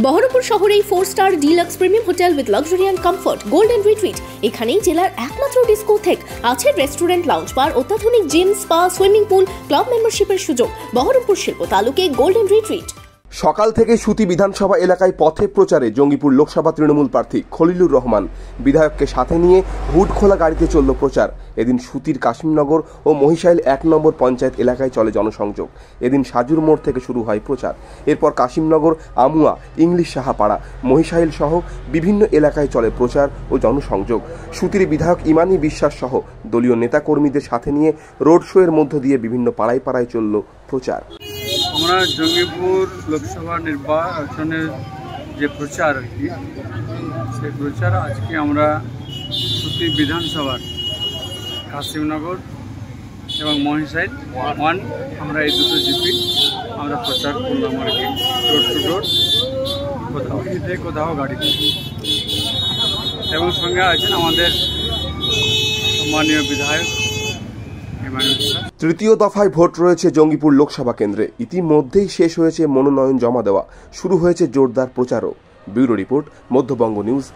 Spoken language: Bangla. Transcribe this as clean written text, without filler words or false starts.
বহরমপুর শহরেই four star deluxe premium hotel with luxury and comfort golden retreat. এখানেই জেলার একমাত্র ডিস্কোথেক, আছে রেস্টুরেন্ট, লাউঞ্জ বার, অত্যাধুনিক gym, spa, swimming pool, club মেম্বারশিপের সুযোগ। বহরমপুর শিল্প তালুকে গোল্ডেন রিট্রিট। সকাল থেকে সুতি বিধানসভা এলাকায় পথে প্রচারে জঙ্গিপুর লোকসভা তৃণমূল প্রার্থী খলিলুর রহমান। বিধায়ককে সাথে নিয়ে হুড খোলা গাড়িতে চলল প্রচার। এদিন সুতির কাশিমনগর ও মহিশাইল 1 নম্বর পঞ্চায়েত এলাকায় চলে জনসংযোগ। এদিন সাজুর মোড় থেকে শুরু হয় প্রচার। এরপর কাশিমনগর, আমুয়া, ইংলিশ সাহাপাড়া, মহিশাইল সহ বিভিন্ন এলাকায় চলে প্রচার ও জনসংযোগ। সুতির বিধায়ক ইমানি বিশ্বাস সহ দলীয় নেতাকর্মীদের সাথে নিয়ে রোড শো এর মধ্য দিয়ে বিভিন্ন পাড়ায় পাড়ায় চলল প্রচার। আমরা জঙ্গিপুর লোকসভা নির্বাচনের যে প্রচার আর কি, সেই প্রচার আজকে আমরা সুতি বিধানসভার কাশিমনগর এবং মহিশাইল 1 আমরা এই দুটো জিপি আমরা প্রচার করলাম আর কি, ডোর টু ডোর, কোথাও ঈদে কোথাও গাড়িতে। এবং সঙ্গে আছেন আমাদের সম্মানীয় বিধায়ক। তৃতীয় দফায় ভোট রয়েছে জঙ্গিপুর লোকসভা কেন্দ্রে। ইতিমধ্যেই শেষ হয়েছে মনোনয়ন জমা দেওয়া, শুরু হয়েছে জোরদার প্রচারও। Bureau report, Madhyabanga news.